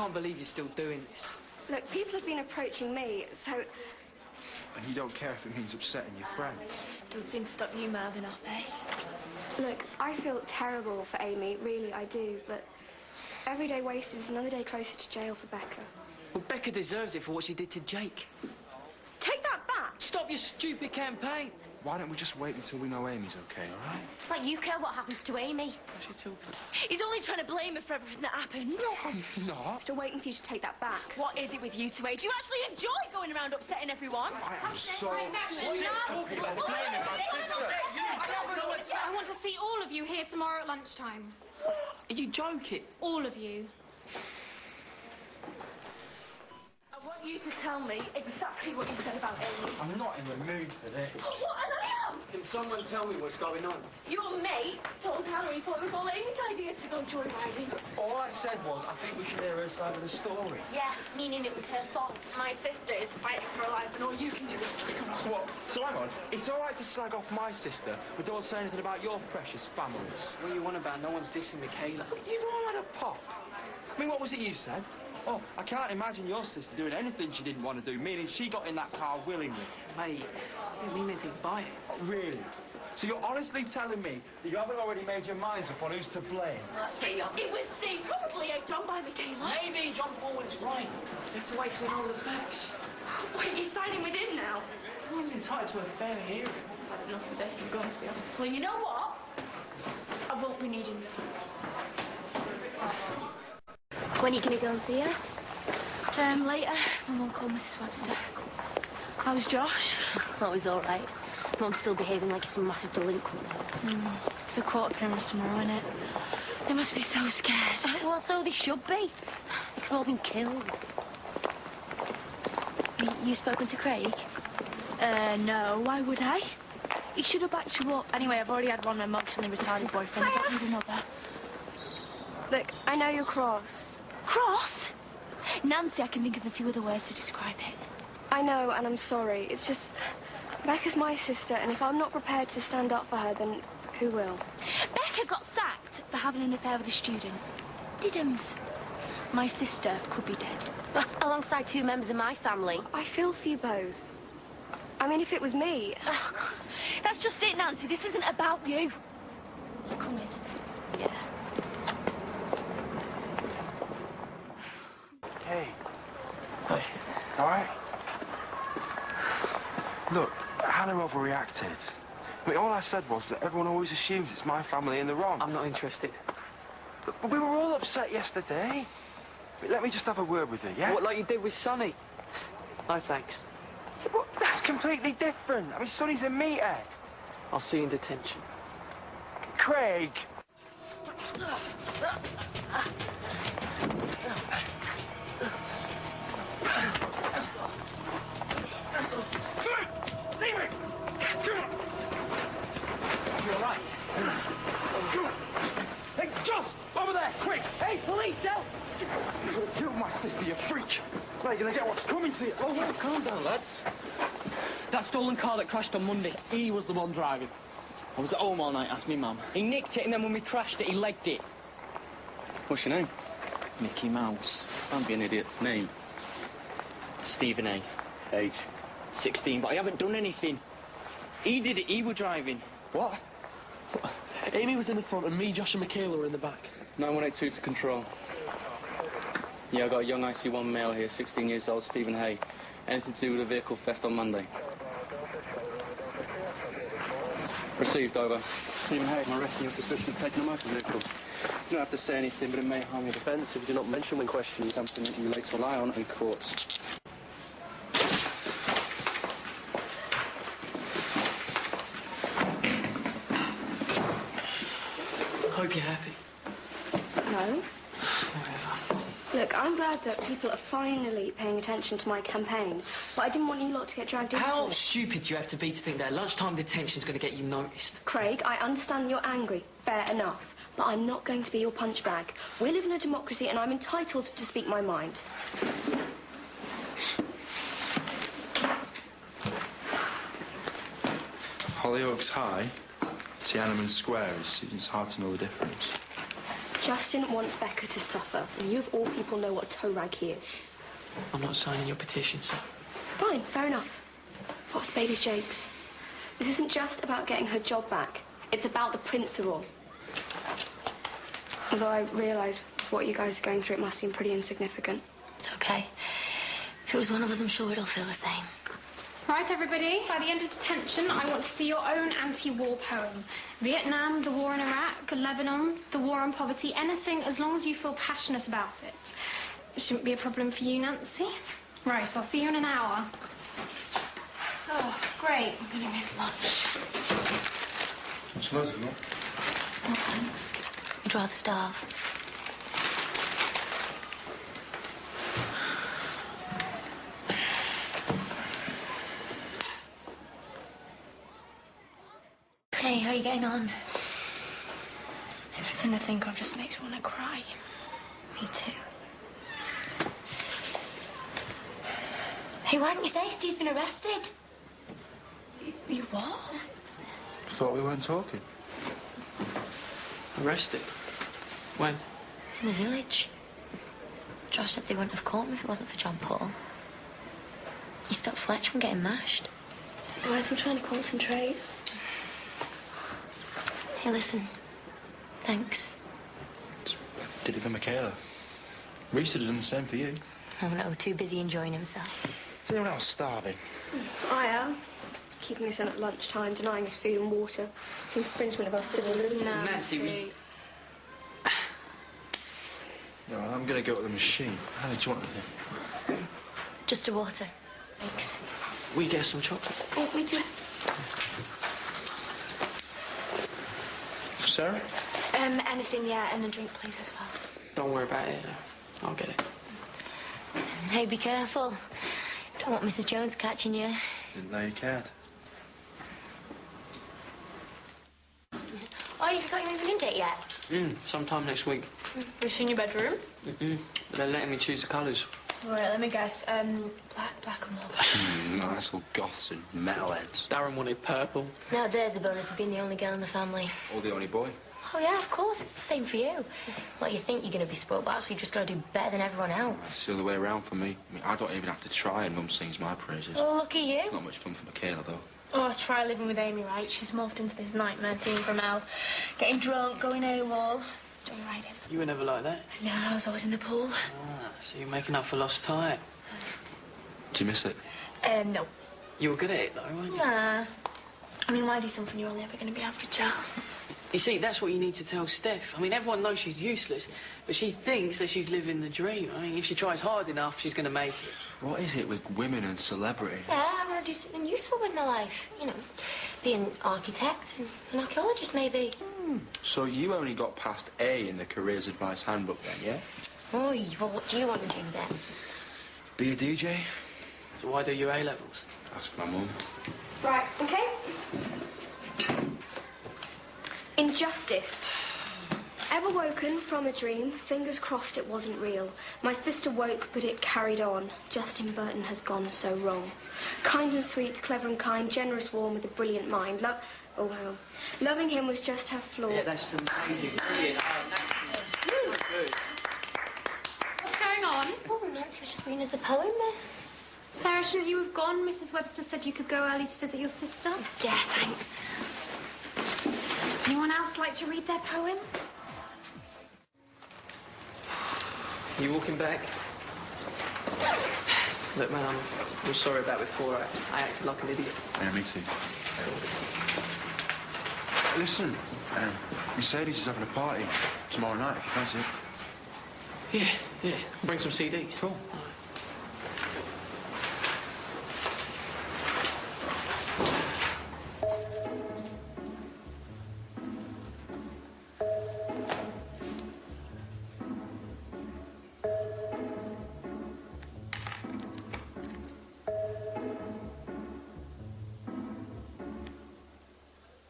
can't believe you're still doing this. Look, people have been approaching me, so... And you don't care if it means upsetting your friends? Don't seem to stop you mouthing off, eh? Look, I feel terrible for Amy, really, I do, but every day wasted is another day closer to jail for Becca. Well, Becca deserves it for what she did to Jake. Take that back! Stop your stupid campaign! Why don't we just wait until we know Amy's okay, all right? Like you care what happens to Amy. What's she talking? He's only trying to blame her for everything that happened. No, I'm not. Still waiting for you to take that back. What is it with you two, eh? Do you actually enjoy going around upsetting everyone? I am so sick of people blaming my sister. I want to see all of you here tomorrow at lunchtime. Are you joking? All of you. I want you to tell me exactly what you said about Amy. I'm not in the mood for this. What? And I am! Can someone tell me what's going on? Your mate told Harry it was all Amy's idea to go joyriding. All I said was, I think we should hear her side of the story. Yeah, meaning it was her fault. My sister is fighting for her life and all you can do is kick her off. What? So hang on, it's all right to slag off my sister, but don't say anything about your precious families. What you want about? No one's dissing Michaela. You've all had a pop. I mean, what was it you said? Oh, I can't imagine your sister doing anything she didn't want to do, meaning she got in that car willingly. Mate, I didn't mean anything by it. Oh, really? So you're honestly telling me that you haven't already made your minds up on who's to blame? Well, that's pretty obvious. It was Steve, probably egged on by Michaela. Maybe John Forward's right. You have to wait till we know all the facts. Wait, you're signing with him now? Everyone's entitled to a fair hearing. I don't know if the best you've gone, to be honest. Well, you know what? I won't be needing you. When are you going to go and see her? Later. My mum called Mrs. Webster. How's Josh? Oh, he's all right. Mum's still behaving like he's a massive delinquent. It's a court appearance tomorrow, isn't it? They must be so scared. Well, so they should be. They could have all been killed. You spoken to Craig? No. Why would I? He should have backed you up. Anyway, I've already had one emotionally retarded boyfriend. I don't need another. Look, I know you're cross. Cross? Nancy, I can think of a few other words to describe it. I know, and I'm sorry. It's just... Becca's my sister, and if I'm not prepared to stand up for her, then who will? Becca got sacked for having an affair with a student. Diddums. My sister could be dead. Alongside two members of my family. I feel for you both. I mean, if it was me... Oh, God. That's just it, Nancy. This isn't about you. Come in. Yeah. Hey. Hey. All right? Look, Hannah overreacted. I mean, all I said was that everyone always assumes it's my family in the wrong. I'm not interested. But we were all upset yesterday. Let me just have a word with her, yeah? What, like you did with Sonny? No, thanks. Yeah, but that's completely different. I mean, Sonny's a meathead. I'll see you in detention. Craig! Hey, John! Over there, quick! Hey, police, help! You're my sister, you freak! Now you're gonna get what's coming to you. Oh, well, calm down, lads. That stolen car that crashed on Monday, he was the one driving. I was at home all night, asked me mum. He nicked it, and then when we crashed it, he legged it. What's your name? Mickey Mouse. Don't be an idiot. Name? Stephen A. Age? 16, but I haven't done anything. He did it, he was driving. What? Amy was in the front, and me, Josh and Michaela were in the back. 9182 to control. Yeah, I got a young IC1 male here, 16 years old, Stephen Hay. Anything to do with a vehicle theft on Monday? Received, over. Stephen Hay, I'm arresting you on suspicion of taking a motor vehicle. You don't have to say anything, but it may harm your defence if you do not mention when questioned something that you later rely on in courts. Hope you're happy. No. Whatever. Look, I'm glad that people are finally paying attention to my campaign, but I didn't want you lot to get dragged into How it. stupid do you have to be to think that lunchtime detention's going to get you noticed? Craig, I understand you're angry. Fair enough. But I'm not going to be your punch bag. We live in a democracy and I'm entitled to speak my mind. Hollyoaks High, Tiananmen Square, it's hard to know the difference. Justin wants Becca to suffer, and you of all people know what a toe rag he is. I'm not signing your petition, sir. Fine, fair enough. What's baby's jakes? This isn't just about getting her job back. It's about the principle. Although I realise what you guys are going through, it must seem pretty insignificant. It's okay. If it was one of us, I'm sure we'd all feel the same. Right, everybody, by the end of detention, I want to see your own anti-war poem. Vietnam, the war in Iraq, Lebanon, the war on poverty, anything as long as you feel passionate about it. It shouldn't be a problem for you, Nancy. Right, I'll see you in an hour. Oh, great. I'm going to miss lunch. What's the matter, Mum? No, thanks. I'd rather starve. Hey, how are you getting on? Everything I think of just makes me want to cry. Me too. Hey, why didn't you say Steve's been arrested? You what? Thought we weren't talking. Arrested? When? In the village. Josh said they wouldn't have caught him if it wasn't for John Paul. He stopped Fletch from getting mashed. Guys, I'm trying to concentrate. Hey, listen. Thanks. I did it for Michaela. Reese would have done the same for you. Oh, no, too busy enjoying himself. Is anyone else starving? I am. Keeping us in at lunchtime, denying us food and water. It's infringement of our civil liberties. Nancy, No, I'm going to go to the machine. How did you want anything? Just a water. Thanks. we get some chocolate. Oh, me too. Sarah? Anything, yeah, and a drink, please, as well. Don't worry about it. I'll get it. Hey, be careful. Don't want Mrs. Jones catching you. Didn't know you cared. Oh, you forgot your moving in date yet? Sometime next week. Was she in your bedroom? But they're letting me choose the colours. All right, let me guess. Black and white. No, that's all goths and metalheads. Darren wanted purple. Now there's a bonus of being the only girl in the family. Or the only boy. Oh, yeah, of course. It's the same for you. Well, you think you're going to be spoiled, but actually you've just got to do better than everyone else. It's the other way around for me. I mean, I don't even have to try and Mum sings my praises. Well, look at you. It's not much fun for Michaela, though. Oh, try living with Amy, right? She's morphed into this nightmare team from hell. Getting drunk, going AWOL, doing riding. You were never like that. No, I was always in the pool. Ah, so you're making up for lost time. Do you miss it? No. You were good at it, though, weren't you? Nah. I mean, why do something you're only ever going to be average at? You see, that's what you need to tell Steph. I mean, everyone knows she's useless, but she thinks that she's living the dream. I mean, if she tries hard enough, she's going to make it. What is it with women and celebrity? Yeah, I want to do something useful with my life. You know, be an architect and an archaeologist, maybe. So you only got past A in the careers advice handbook then, yeah? Oh, well, what do you want to do then? Be a DJ? So why do your A-levels? Ask my mum. Right, okay. Injustice. Ever woken from a dream, fingers crossed it wasn't real. My sister woke, but it carried on. Justin Burton has gone so wrong. Kind and sweet, clever and kind, generous, warm, with a brilliant mind. Oh, hang on. Loving him was just her flaw. Yeah, that's amazing. Brilliant. Good. What's going on? Oh, Nancy was just reading us a poem, miss. Sarah, shouldn't you have gone? Mrs. Webster said you could go early to visit your sister. Yeah, thanks. Anyone else like to read their poem? You walking back? Look, man, I'm sorry about before. I acted like an idiot. Yeah, me too. Listen, Mercedes is having a party tomorrow night, if you fancy it. Yeah. Bring some CDs. Cool.